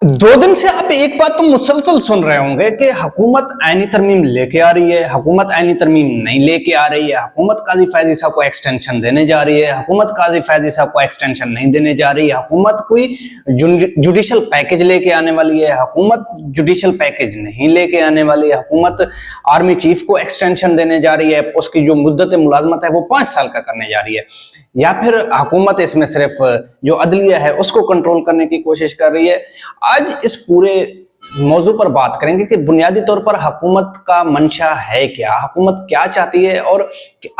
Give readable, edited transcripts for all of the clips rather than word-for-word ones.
दो दिन से आप एक बात तो मुसलसल सुन रहे होंगे कि हुकूमत आईनी तरमीम लेके आ रही है, हुकूमत आईनी तरमीम नहीं लेके आ रही है, हुकूमत काजी फैजी साहब को एक्सटेंशन देने जा रही है, हुकूमत काजी फैजी साहब को एक्सटेंशन नहीं देने जा रही है, हुकूमत कोई जुडिशल पैकेज लेके आने वाली है, हुकूमत जुडिशल पैकेज नहीं लेके आने वाली है, हुकूमत आर्मी चीफ को एक्सटेंशन देने जा रही है, उसकी जो मुद्दत मुलाजमत है वो 5 साल का करने जा रही है, या फिर हुकूमत इसमें सिर्फ जो अदलिया है उसको कंट्रोल करने की कोशिश कर रही है। आज इस पूरे मौजू पर बात करेंगे कि बुनियादी तौर पर हुकूमत का मंशा है क्या, हुकूमत क्या चाहती है, और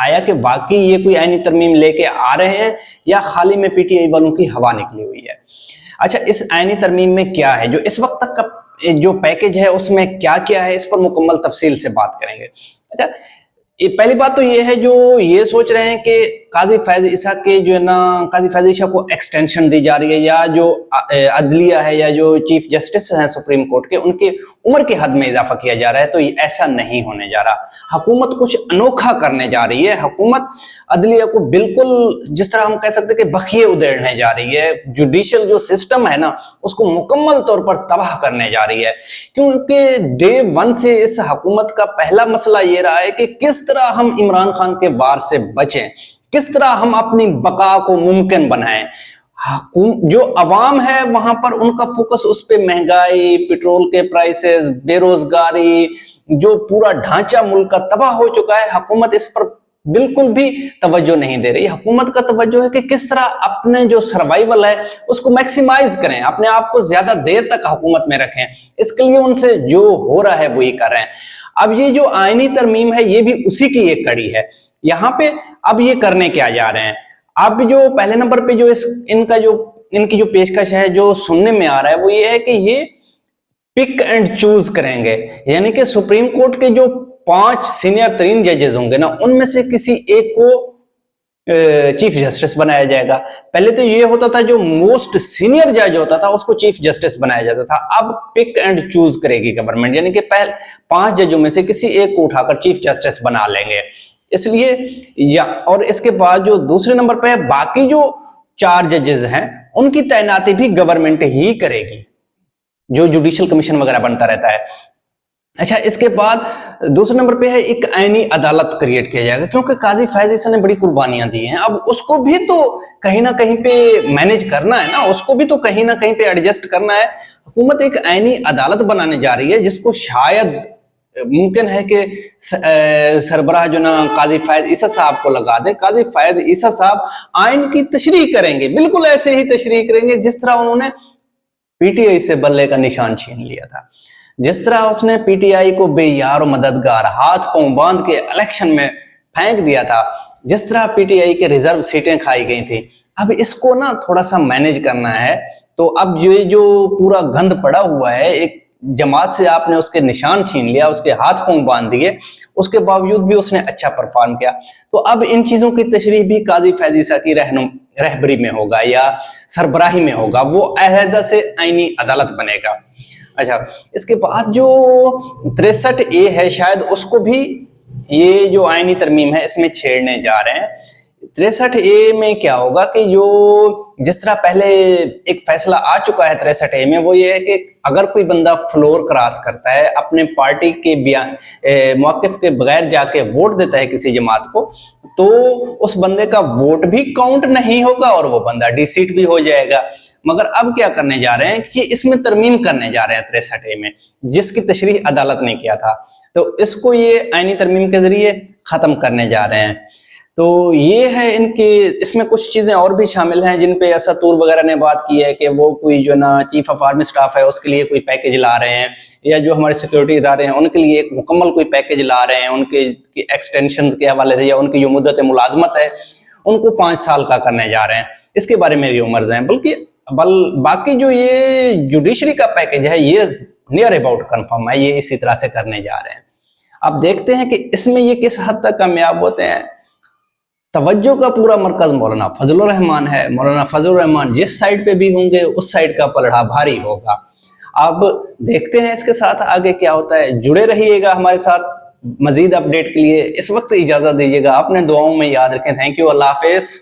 आया कि वाकई ये कोई आईनी तरमीम लेके आ रहे हैं या खाली में पीटीआई वालों की हवा निकली हुई है। अच्छा, इस आईनी तरमीम में क्या है, जो इस वक्त तक का जो पैकेज है उसमें क्या क्या है, इस पर मुकम्मल तफसील से बात करेंगे। अच्छा, पहली बात तो ये है, जो ये सोच रहे हैं कि काजी फैज ईसा के जो है ना, काजी फैज ईसा को एक्सटेंशन दी जा रही है, या जो अदलिया है या जो चीफ जस्टिस हैं सुप्रीम कोर्ट के, उनके उम्र के हद में इजाफा किया जा रहा है, तो ये ऐसा नहीं होने जा रहा। हुकूमत कुछ अनोखा करने जा रही है। हुकूमत अदलिया को बिल्कुल जिस तरह हम कह सकते हैं कि बखिए उधेड़ने जा रही है। जुडिशल जो सिस्टम है ना, उसको मुकम्मल तौर पर तबाह करने जा रही है, क्योंकि डे 1 से इस हुकूमत का पहला मसला ये रहा है कि किस तरह हम इमरान खान के वार से बचें, किस तरह हम अपनी बका को मुमकिन बनाएं। जो अवाम है वहां पर उनका फोकस उस पे महंगाई, पेट्रोल के प्राइसेस, बेरोजगारी, जो पूरा ढांचा मुल्क का तबाह हो चुका है, हुकूमत इस पर बिल्कुल भी तवज्जो नहीं दे रही। हुकूमत का तवज्जो है कि किस तरह अपने जो सर्वाइवल है उसको मैक्सिमाइज करें, अपने आप को ज्यादा देर तक हुकूमत में रखें। इसके लिए उनसे जो हो रहा है वही कर रहे हैं। अब ये जो आईनी तरमीम है ये भी उसी की एक कड़ी है। यहाँ पे अब ये करने क्या जा रहे हैं, अब जो पहले नंबर पे जो इनकी जो पेशकश है, जो सुनने में आ रहा है, वो ये है कि ये पिक एंड चूज करेंगे, यानी कि सुप्रीम कोर्ट के जो 5 सीनियर तरीन जजेस होंगे ना, उनमें से किसी एक को चीफ जस्टिस बनाया जाएगा। पहले तो ये होता था जो मोस्ट सीनियर जज होता था उसको चीफ जस्टिस बनाया जाता था। अब पिक एंड चूज करेगी गवर्नमेंट, यानी कि पहले 5 जजों में से किसी एक को उठाकर चीफ जस्टिस बना लेंगे। इसलिए और इसके बाद जो दूसरे नंबर पे है, बाकी जो 4 जजेस हैं उनकी तैनाती भी गवर्नमेंट ही करेगी, जो जुडिशल कमीशन वगैरह बनता रहता है। अच्छा, इसके बाद दूसरे नंबर पे है एक आईनी अदालत क्रिएट किया जाएगा, क्योंकि काजी फैज ईसा ने बड़ी कुर्बानियां दी हैं। अब उसको भी तो कहीं ना कहीं पे मैनेज करना है ना, उसको भी तो कहीं ना कहीं पे एडजस्ट करना है। हुकूमत एक आईनी अदालत बनाने जा रही है जिसको शायद मुमकिन है कि सरबराह जो ना काजी फैज ईसा साहब को लगा दे। काजी फैज ईसा साहब आइन की तशरीह करेंगे, बिल्कुल ऐसे ही तशरीह करेंगे जिस तरह उन्होंने पीटीआई से बल्ले का निशान छीन लिया था, जिस तरह उसने पीटीआई को बेयार और मददगार हाथ पांव बांध के इलेक्शन में फेंक दिया था, जिस तरह पीटीआई के रिजर्व सीटें खाई गई थी। अब इसको ना थोड़ा सा मैनेज करना है। तो अब ये जो पूरा गंद पड़ा हुआ है, एक जमात से आपने उसके निशान छीन लिया, उसके हाथ पांव बांध दिए, उसके बावजूद भी उसने अच्छा परफॉर्म किया। तो अब इन चीजों की तशरीह भी काजी फैज ईसा की रहबरी में होगा या सरबराही में होगा, वो अलहदा से आईनी अदालत बनेगा। अच्छा, इसके बाद जो 63A है, शायद उसको भी ये जो आईनी तरमीम है इसमें छेड़ने जा रहे हैं। 63A में क्या होगा कि जो जिस तरह पहले एक फैसला आ चुका है 63A में, वो ये है कि अगर कोई बंदा फ्लोर क्रॉस करता है, अपने पार्टी के मौक़िफ़ के बगैर जाके वोट देता है किसी जमात को, तो उस बंदे का वोट भी काउंट नहीं होगा और वो बंदा डिसीट भी हो जाएगा। मगर अब क्या करने जा रहे हैं कि इसमें तरमीम करने जा रहे हैं 63A में, जिसकी तशरीह अदालत ने किया था, तो इसको ये आईनी तरमीम के जरिए खत्म करने जा रहे हैं। तो ये है इनके, इसमें कुछ चीजें और भी शामिल हैं जिन पे असतूर वगैरह ने बात की है कि वो कोई जो ना चीफ ऑफ आर्मी स्टाफ है उसके लिए कोई पैकेज ला रहे हैं, या जो हमारे सिक्योरिटी इदारे हैं उनके लिए एक मुकम्मल कोई पैकेज ला रहे हैं, उनके एक्सटेंशन के हवाले से, या उनकी जो मुद्दत मुलाजमत है उनको 5 साल का करने जा रहे हैं। इसके बारे में र्यूमर्स हैं, बल्कि बाकी जो ये जुडिशरी का पैकेज है ये नियर अबाउट कंफर्म है, ये इसी तरह से करने जा रहे हैं। अब देखते हैं कि इसमें ये किस हद तक कामयाब होते हैं। तवज्जो का पूरा मरकज मौलाना फजलुर रहमान है। मौलाना फजलुर रहमान जिस साइड पे भी होंगे उस साइड का पलड़ा भारी होगा। अब देखते हैं इसके साथ आगे क्या होता है। जुड़े रहिएगा हमारे साथ मजीद अपडेट के लिए। इस वक्त इजाजत दीजिएगा, अपने दुआओं में याद रखें। Thank you, Allah Hafiz.